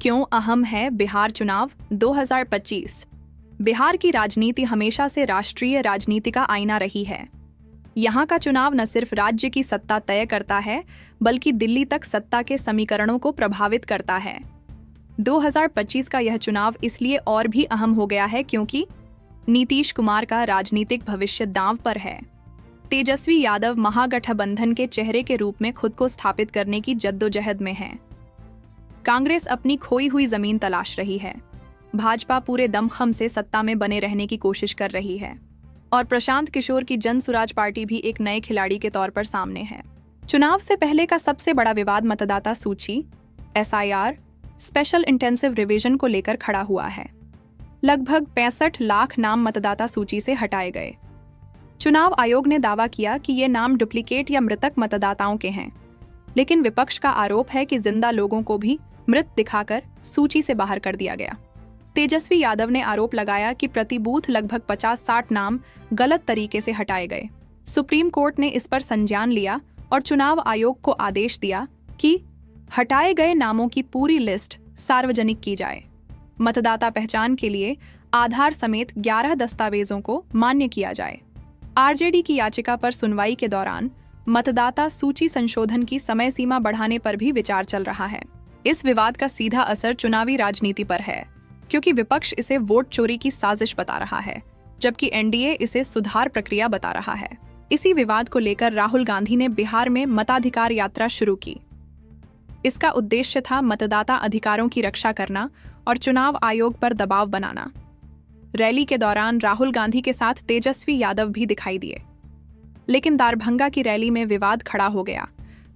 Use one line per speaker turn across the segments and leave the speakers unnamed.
क्यों अहम है बिहार चुनाव 2025? बिहार की राजनीति हमेशा से राष्ट्रीय राजनीति का आईना रही है। यहाँ का चुनाव न सिर्फ राज्य की सत्ता तय करता है, बल्कि दिल्ली तक सत्ता के समीकरणों को प्रभावित करता है। 2025 का यह चुनाव इसलिए और भी अहम हो गया है क्योंकि नीतीश कुमार का राजनीतिक भविष्य दांव पर है। तेजस्वी यादव महागठबंधन के चेहरे के रूप में खुद को स्थापित करने की जद्दोजहद में है। कांग्रेस अपनी खोई हुई जमीन तलाश रही है। भाजपा पूरे दमखम से सत्ता में बने रहने की कोशिश कर रही है और प्रशांत किशोर की जन सुराज पार्टी भी एक नए खिलाड़ी के तौर पर सामने है। चुनाव से पहले का सबसे बड़ा विवाद मतदाता सूची SIR स्पेशल इंटेंसिव रिवीजन को लेकर खड़ा हुआ है। लगभग 65 लाख नाम मतदाता सूची से हटाए गए। चुनाव आयोग ने दावा किया कि ये नाम डुप्लीकेट या मृतक मतदाताओं के हैं, लेकिन विपक्ष का आरोप है कि जिंदा लोगों को भी मृत दिखाकर सूची से बाहर कर दिया गया। तेजस्वी यादव ने आरोप लगाया कि प्रति बूथ लगभग 50-60 नाम गलत तरीके से हटाए गए। सुप्रीम कोर्ट ने इस पर संज्ञान लिया और चुनाव आयोग को आदेश दिया कि हटाए गए नामों की पूरी लिस्ट सार्वजनिक की जाए। मतदाता पहचान के लिए आधार समेत 11 दस्तावेजों को मान्य किया जाए। RJD की याचिका पर सुनवाई के दौरान मतदाता सूची संशोधन की समय सीमा बढ़ाने पर भी विचार चल रहा है। इस विवाद का सीधा असर चुनावी राजनीति पर है, क्योंकि विपक्ष इसे वोट चोरी की साजिश बता रहा है, जबकि NDA इसे सुधार प्रक्रिया बता रहा है। इसी विवाद को लेकर राहुल गांधी ने बिहार में मताधिकार यात्रा शुरू की। इसका उद्देश्य था मतदाता अधिकारों की रक्षा करना और चुनाव आयोग पर दबाव बनाना। रैली के दौरान राहुल गांधी के साथ तेजस्वी यादव भी दिखाई दिए, लेकिन दारभंगा की रैली में विवाद खड़ा हो गया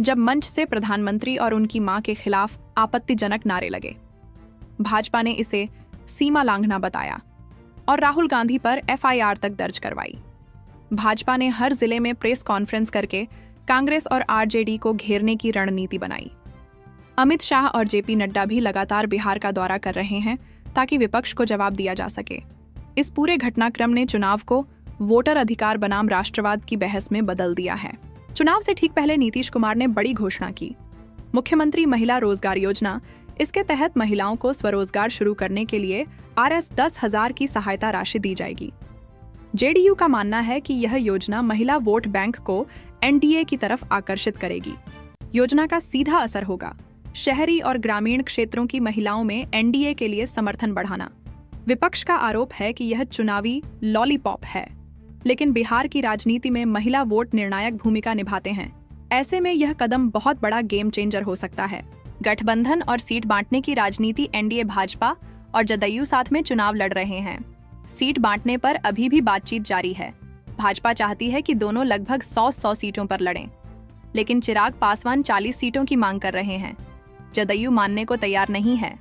जब मंच से प्रधानमंत्री और उनकी मां के खिलाफ आपत्तिजनक नारे लगे। भाजपा ने इसे सीमा लांघना बताया और राहुल गांधी पर FIR तक दर्ज करवाई। भाजपा ने हर जिले में प्रेस कॉन्फ्रेंस करके कांग्रेस और RJD को घेरने की रणनीति बनाई। अमित शाह और JP नड्डा भी लगातार बिहार का दौरा कर रहे हैं ताकि विपक्ष को जवाब दिया जा सके। इस पूरे घटनाक्रम ने चुनाव को वोटर अधिकार बनाम राष्ट्रवाद की बहस में बदल दिया है। चुनाव से ठीक पहले नीतीश कुमार ने बड़ी घोषणा की। मुख्यमंत्री महिला रोजगार योजना, इसके तहत महिलाओं को स्वरोजगार शुरू करने के लिए Rs 10,000 की सहायता राशि दी जाएगी। JDU का मानना है कि यह योजना महिला वोट बैंक को NDA की तरफ आकर्षित करेगी। योजना का सीधा असर होगा शहरी और ग्रामीण क्षेत्रों की महिलाओं में NDA के लिए समर्थन बढ़ाना। विपक्ष का आरोप है कि यह चुनावी लॉलीपॉप है, लेकिन बिहार की राजनीति में महिला वोट निर्णायक भूमिका निभाते हैं। ऐसे में यह कदम बहुत बड़ा गेम चेंजर हो सकता है। गठबंधन और सीट बांटने की राजनीति NDA भाजपा और जदयू साथ में चुनाव लड़ रहे हैं। सीट बांटने पर अभी भी बातचीत जारी है। भाजपा चाहती है कि दोनों लगभग 100 सीटों पर लड़ें, लेकिन चिराग पासवान 40 सीटों की मांग कर रहे हैं। जदयू मानने को तैयार नहीं है।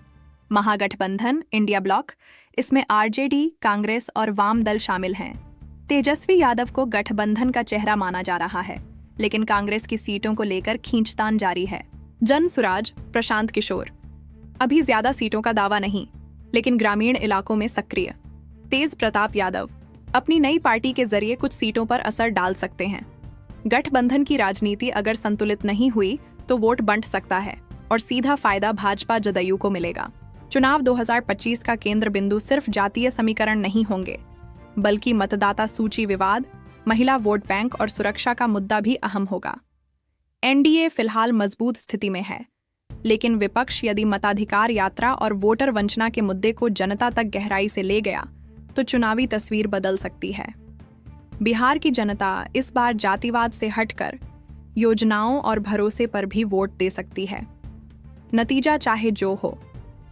महागठबंधन इंडिया ब्लॉक, इसमें RJD, कांग्रेस और वाम दल शामिल हैं। तेजस्वी यादव को गठबंधन का चेहरा माना जा रहा है, लेकिन कांग्रेस की सीटों को लेकर खींचतान जारी है। जन सुराज प्रशांत किशोर अभी ज्यादा सीटों का दावा नहीं, लेकिन ग्रामीण इलाकों में सक्रिय। तेज प्रताप यादव अपनी नई पार्टी के जरिए कुछ सीटों पर असर डाल सकते हैं। गठबंधन की राजनीति अगर संतुलित नहीं हुई तो वोट बंट सकता है और सीधा फायदा भाजपा जदयू को मिलेगा। चुनाव 2025 का केंद्र बिंदु सिर्फ जातीय समीकरण नहीं होंगे, बल्कि मतदाता सूची विवाद, महिला वोट बैंक और सुरक्षा का मुद्दा भी अहम होगा। NDA फिलहाल मजबूत स्थिति में है, लेकिन विपक्ष यदि मताधिकार यात्रा और वोटर वंचना के मुद्दे को जनता तक गहराई से ले गया तो चुनावी तस्वीर बदल सकती है। बिहार की जनता इस बार जातिवाद से हटकर योजनाओं और भरोसे पर भी वोट दे सकती है। नतीजा चाहे जो हो,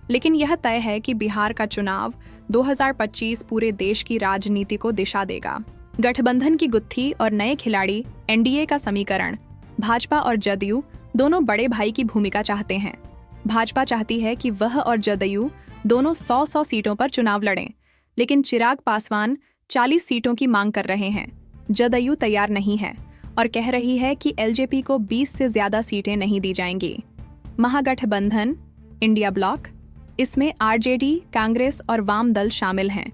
लेकिन यह तय है कि बिहार का चुनाव 2025 पूरे देश की राजनीति को दिशा देगा। गठबंधन की गुत्थी और नए खिलाड़ी NDA का समीकरण, भाजपा और जदयू दोनों बड़े भाई की भूमिका चाहते हैं। भाजपा चाहती है कि वह और जदयू दोनों 100 सीटों पर चुनाव लड़ें, लेकिन चिराग पासवान 40 सीटों की मांग कर रहे हैं। जदयू तैयार नहीं है और कह रही है कि LJP को 20 से ज्यादा सीटें नहीं दी जाएंगी। महागठबंधन इंडिया ब्लॉक, इसमें RJD, कांग्रेस और वाम दल शामिल हैं।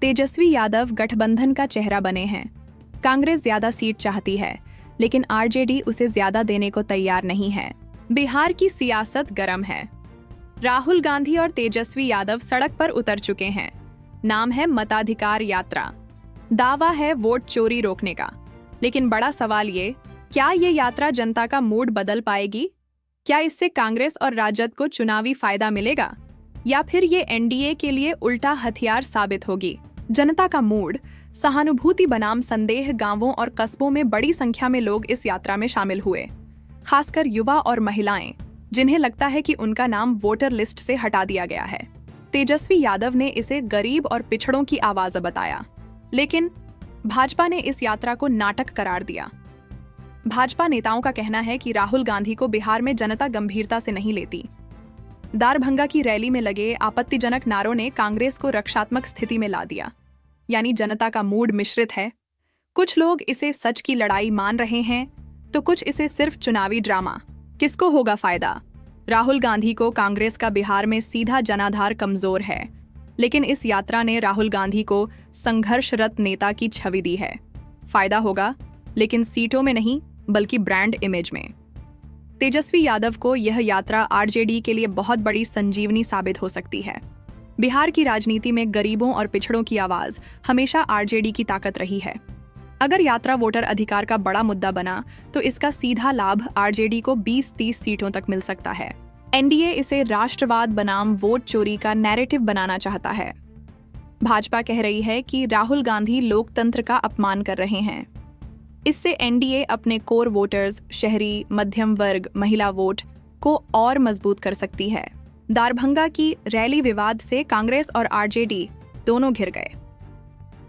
तेजस्वी यादव गठबंधन का चेहरा बने हैं। कांग्रेस ज्यादा सीट चाहती है, लेकिन RJD उसे ज्यादा देने को तैयार नहीं है। बिहार की सियासत गर्म है। राहुल गांधी और तेजस्वी यादव सड़क पर उतर चुके हैं। नाम है मताधिकार यात्रा। दावा है वोट चोरी रोकने का। लेकिन बड़ा सवाल क्या ये यात्रा जनता का मूड बदल पाएगी? क्या इससे कांग्रेस और राजद को चुनावी फायदा मिलेगा, या फिर ये एनडीए के लिए उल्टा हथियार साबित होगी? जनता का मूड, सहानुभूति बनाम संदेह। गांवों और कस्बों में बड़ी संख्या में लोग इस यात्रा में शामिल हुए, खासकर युवा और महिलाएं, जिन्हें लगता है कि उनका नाम वोटर लिस्ट से हटा दिया गया है। तेजस्वी यादव ने इसे गरीब और पिछड़ों की आवाज बताया, लेकिन भाजपा ने इस यात्रा को नाटक करार दिया। भाजपा नेताओं का कहना है कि राहुल गांधी को बिहार में जनता गंभीरता से नहीं लेती। दारभंगा की रैली में लगे आपत्तिजनक नारों ने कांग्रेस को रक्षात्मक स्थिति में ला दिया, यानी जनता का मूड मिश्रित है। कुछ लोग इसे सच की लड़ाई मान रहे हैं, तो कुछ इसे सिर्फ चुनावी ड्रामा। किसको होगा फायदा? राहुल गांधी को कांग्रेस का बिहार में सीधा जनाधार कमजोर है, लेकिन इस यात्रा ने राहुल गांधी को संघर्षरत नेता की छवि दी है। फायदा होगा, लेकिन सीटों में नहीं, बल्कि ब्रांड इमेज में। तेजस्वी यादव को यह यात्रा आरजेडी के लिए बहुत बड़ी संजीवनी साबित हो सकती है। बिहार की राजनीति में गरीबों और पिछड़ों की आवाज हमेशा आरजेडी की ताकत रही है। अगर यात्रा वोटर अधिकार का बड़ा मुद्दा बना, तो इसका सीधा लाभ आरजेडी को 20-30 सीटों तक मिल सकता है। एनडीए इसे राष्ट्रवाद बनाम वोट चोरी का नैरेटिव बनाना चाहता है। भाजपा कह रही है कि राहुल गांधी लोकतंत्र का अपमान कर रहे हैं। इससे एनडीए अपने कोर वोटर्स, शहरी, मध्यम वर्ग, महिला वोट को और मजबूत कर सकती है। दारभंगा की रैली विवाद से कांग्रेस और आरजेडी दोनों घिर गए।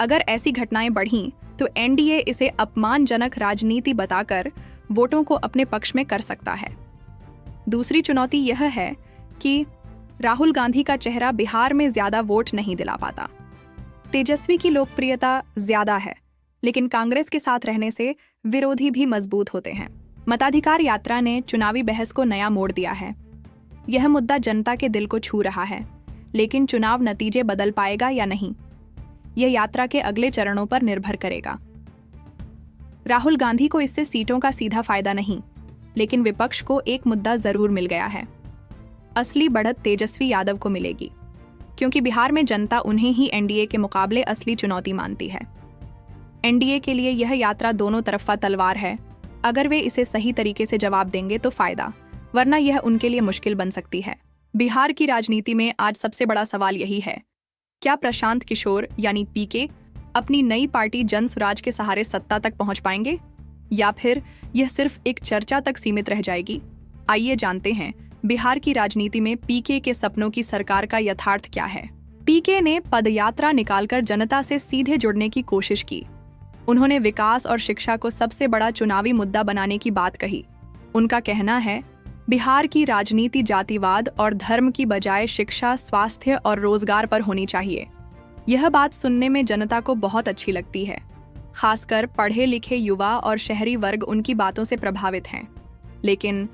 अगर ऐसी घटनाएं बढ़ीं, तो एनडीए इसे अपमानजनक राजनीति बताकर वोटों को अपने पक्ष में कर सकता है। दूसरी चुनौती यह है कि राहुल गांधी का चेहरा बिहार में ज्यादा वोट नहीं दिला पाता। तेजस्वी की लोकप्रियता ज्यादा है, लेकिन कांग्रेस के साथ रहने से विरोधी भी मजबूत होते हैं। मताधिकार यात्रा ने चुनावी बहस को नया मोड़ दिया है। यह मुद्दा जनता के दिल को छू रहा है, लेकिन चुनाव नतीजे बदल पाएगा या नहीं, यह यात्रा के अगले चरणों पर निर्भर करेगा। राहुल गांधी को इससे सीटों का सीधा फायदा नहीं, लेकिन विपक्ष को एक मुद्दा जरूर मिल गया है। असली बढ़त तेजस्वी यादव को मिलेगी, क्योंकि बिहार में जनता उन्हें ही एनडीए के मुकाबले असली चुनौती मानती है। एनडीए के लिए यह यात्रा दोनों तरफा तलवार है। अगर वे इसे सही तरीके से जवाब देंगे तो फायदा, वरना यह उनके लिए मुश्किल बन सकती है। बिहार की राजनीति में आज सबसे बड़ा सवाल यही है, क्या प्रशांत किशोर यानी पीके अपनी नई पार्टी जन स्वराज के सहारे सत्ता तक पहुंच पाएंगे, या फिर यह सिर्फ एक चर्चा तक सीमित रह जाएगी? आइए जानते हैं बिहार की राजनीति में पीके के सपनों की सरकार का यथार्थ क्या है। पीके ने पदयात्रा निकालकर जनता से सीधे जुड़ने की कोशिश की। उन्होंने विकास और शिक्षा को सबसे बड़ा चुनावी मुद्दा बनाने की बात कही। उनका कहना है, बिहार की राजनीति जातिवाद और धर्म की बजाय शिक्षा, स्वास्थ्य और रोजगार पर होनी चाहिए। यह बात सुनने में जनता को बहुत अच्छी लगती है। खासकर पढ़े लिखे युवा और शहरी वर्ग उनकी बातों से प्रभावित हैं। लेकिन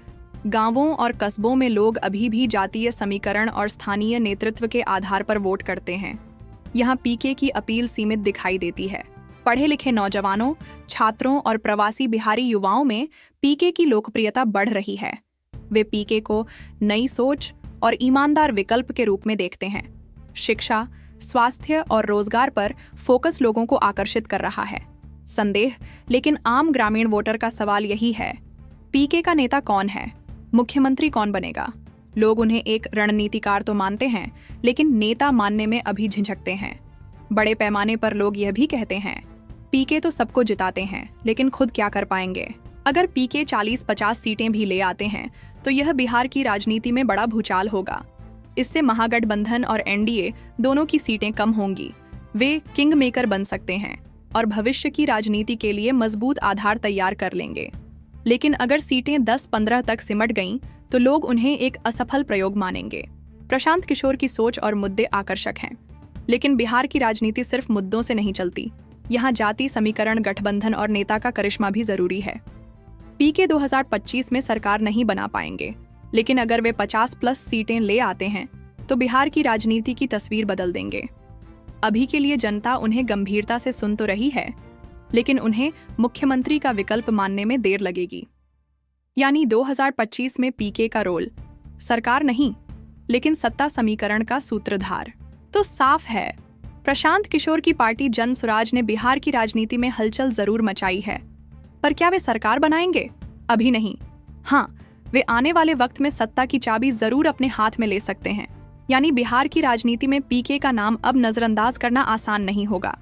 गांवों और कस्बों में लोग अभी भी जातीय समीकरण और स्थानीय नेतृत्व के आधार पर वोट करते हैं। यहाँ पीके की अपील सीमित दिखाई देती है। पढ़े लिखे नौजवानों, छात्रों और प्रवासी बिहारी युवाओं में पीके की लोकप्रियता बढ़ रही है। वे पीके को नई सोच और ईमानदार विकल्प के रूप में देखते हैं। शिक्षा, स्वास्थ्य और रोजगार पर फोकस लोगों को आकर्षित कर रहा है। संदेह, लेकिन आम ग्रामीण वोटर का सवाल यही है, पीके का नेता कौन है? मुख्यमंत्री कौन बनेगा? लोग उन्हें एक रणनीतिकार तो मानते हैं, लेकिन नेता मानने में अभी झिझकते हैं। बड़े पैमाने पर लोग यह भी कहते हैं, पीके तो सबको जिताते हैं, लेकिन खुद क्या कर पाएंगे? अगर पीके 40-50 सीटें भी ले आते हैं, तो यह बिहार की राजनीति में बड़ा भूचाल होगा। इससे महागठबंधन और एनडीए दोनों की सीटें कम होंगी। वे किंग मेकर बन सकते हैं और भविष्य की राजनीति के लिए मजबूत आधार तैयार कर लेंगे। लेकिन अगर सीटें 10-15 तक सिमट गईं, तो लोग उन्हें एक असफल प्रयोग मानेंगे। प्रशांत किशोर की सोच और मुद्दे आकर्षक हैं, लेकिन बिहार की राजनीति सिर्फ मुद्दों से नहीं चलती। यहाँ जाति समीकरण, गठबंधन और नेता का करिश्मा भी जरूरी है। पीके 2025 में सरकार नहीं बना पाएंगे, लेकिन अगर वे 50+ सीटें ले आते हैं, तो बिहार की राजनीति की तस्वीर बदल देंगे। अभी के लिए जनता उन्हें गंभीरता से सुन तो रही है, लेकिन उन्हें मुख्यमंत्री का विकल्प मानने में देर लगेगी। यानी 2025 में पीके का रोल सरकार नहीं, लेकिन सत्ता समीकरण का सूत्रधार तो साफ है। प्रशांत किशोर की पार्टी जन स्वराज ने बिहार की राजनीति में हलचल जरूर मचाई है, पर क्या वे सरकार बनाएंगे? अभी नहीं। हाँ, वे आने वाले वक्त में सत्ता की चाबी जरूर अपने हाथ में ले सकते हैं। यानी बिहार की राजनीति में पीके का नाम अब नजरअंदाज करना आसान नहीं होगा।